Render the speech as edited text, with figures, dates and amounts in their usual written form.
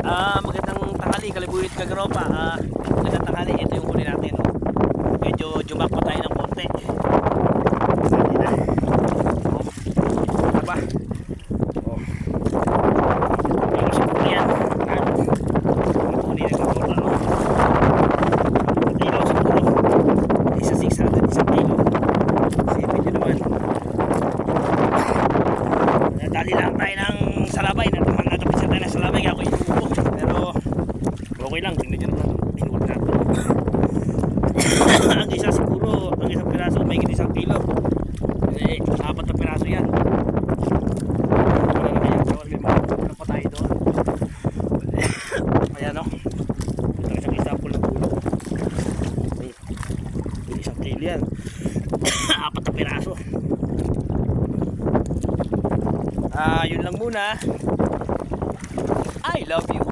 Magandang tanghali, Kalibuyot Kagaropa. Magandang tanghali, ito yung huli natin. Medyo jumak pa tayo ng konti. Sali na. Diba? Oh. Pero siguro yan. Ang huli na Kagaropa. Kilo siguro. Isa 600, isang kilo. Sipin nyo naman. Nadali lang tayo ng salabay. Natapisan tayo ng salabay. Kaya ako inuupo. Pero okay lang. Tingnan nyo naman. Inuupo natin. Ang isa siguro, ang isang piraso may isang kilo. Eh, 4 na piraso yan. Wala na kaya. Wala pa tayo doon. Ayan no. Ito isang example ng pulo. May isang kilo yan. 4 na piraso. Yun lang muna. I love you.